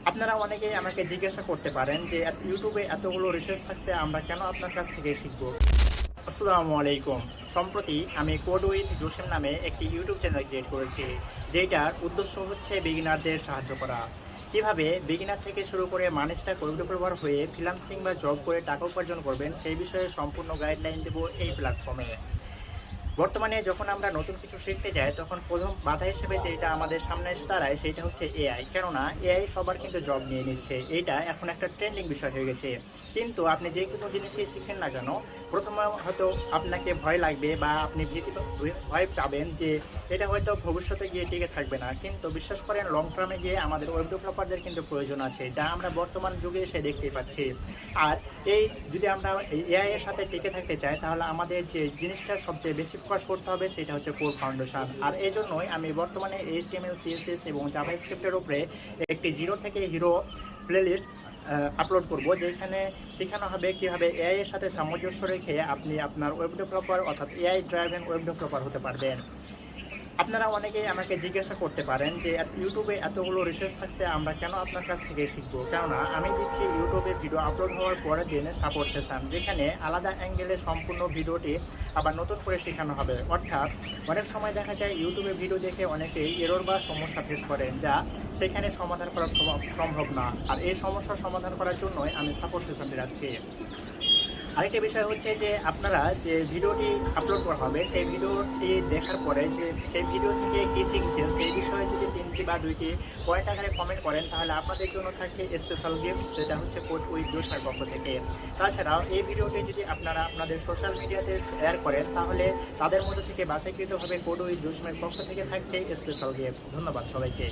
আপনারা অনেকেই আমাকে জিজ্ঞাসা করতে পারেন যে ইউটিউবে এতগুলো রিসার্চ থাকতে আমরা কেন আপনার কাছ থেকে শিখব। আসসালামু আলাইকুম। সম্প্রতি আমি কোড উইথ জোসেম নামে একটি ইউটিউব চ্যানেল ক্রিয়েট করেছি, যেটার উদ্দেশ্য হচ্ছে বিগিনারদের সাহায্য করা। কিভাবে বিগিনার থেকে শুরু করে মানুষটা কম্পিউটার হয়ে ফ্রিল্যান্সিং বা জব করে টাকা উপার্জন করবেন সেই বিষয়ে সম্পূর্ণ গাইডলাইন দেব এই প্ল্যাটফর্মে। বর্তমানে যখন আমরা নতুন কিছু শিখতে যাই তখন প্রথম বাধা হিসেবে যেটা আমাদের সামনে এসে দাঁড়ায় সেটা হচ্ছে এআই। কেননা এআই সবার কিন্তু জব নিয়ে নিচ্ছে, এটা এখন একটা ট্রেন্ডিং বিষয় হয়ে গেছে। কিন্তু আপনি যে কোনো জিনিসই শিখেন না কেন, প্রথমে হয়তো আপনাকে ভয় লাগবে বা আপনি ভয় পাবেন যে এটা হয়তো ভবিষ্যতে গিয়ে টিকে থাকবে না। কিন্তু বিশ্বাস করেন, লং টার্মে গিয়ে আমাদের ওয়েব ডেভেলপারদের কিন্তু প্রয়োজন আছে, যা আমরা বর্তমান যুগে এসে দেখতেই পাচ্ছি। আর এই যদি আমরা এআই এর সাথে টিকে থাকতে চাই তাহলে আমাদের যে জিনিসটা সবচেয়ে বেশি ফোকাস করতে হবে সেটা হচ্ছে কোর ফাউন্ডেশন। আর এই জন্যই আমি বর্তমানে এইচটিএমএল, সিএসএস এবং জাভাস্ক্রিপ্টের উপরে একটি জিরো থেকে হিরো প্লেলিস্ট আপলোড করব, যেখানে শেখানো হবে কীভাবে এআই এর সাথে সামঞ্জস্য রেখে আপনি আপনার ওয়েব ডেভেলপার অর্থাৎ এআই ড্রাইভেন ওয়েব ডেভেলপার হতে পারবেন। আপনারা অনেকেই আমাকে জিজ্ঞাসা করতে পারেন যে ইউটিউবে এতগুলো রিসার্চ থাকতে আমরা কেন আপনার কাছ থেকে শিখবো। কেননা আমি দিচ্ছি ইউটিউবে ভিডিও আপলোড হওয়ার পরের দিনে সাপোর্ট সেশন, যেখানে আলাদা অ্যাঙ্গেলে সম্পূর্ণ ভিডিওটি আবার নতুন করে শেখানো হবে। অর্থাৎ অনেক সময় দেখা যায় ইউটিউবে ভিডিও দেখে অনেকেই এরর বা সমস্যা ফেস করেন, যা সেখানে সমাধান করা সম্ভব না। আর এই সমস্যার সমাধান করার জন্যই আমি সাপোর্ট সেশনটি রাখছি। আরেকটা বিষয় হচ্ছে যে আপনারা যে ভিডিওটি আপলোড করা হবে সেই ভিডিওটি দেখার পরে যে সেই ভিডিও থেকে কী শিখছেন সেই বিষয়ে যদি 3টি বা 2টি পয়েন্ট আকারে কমেন্ট করেন তাহলে আপনাদের জন্য থাকছে স্পেশাল গিফট, সেটা হচ্ছে কোড উইথ জোসের পক্ষ থেকে। তাছাড়াও এই ভিডিওটি যদি আপনারা আপনাদের সোশ্যাল মিডিয়াতে শেয়ার করেন তাহলে তাদের মধ্যে থেকে বাছাইকৃতভাবে কোড উইথ জোসের পক্ষ থেকে থাকছে স্পেশাল গিফট। ধন্যবাদ সবাইকে।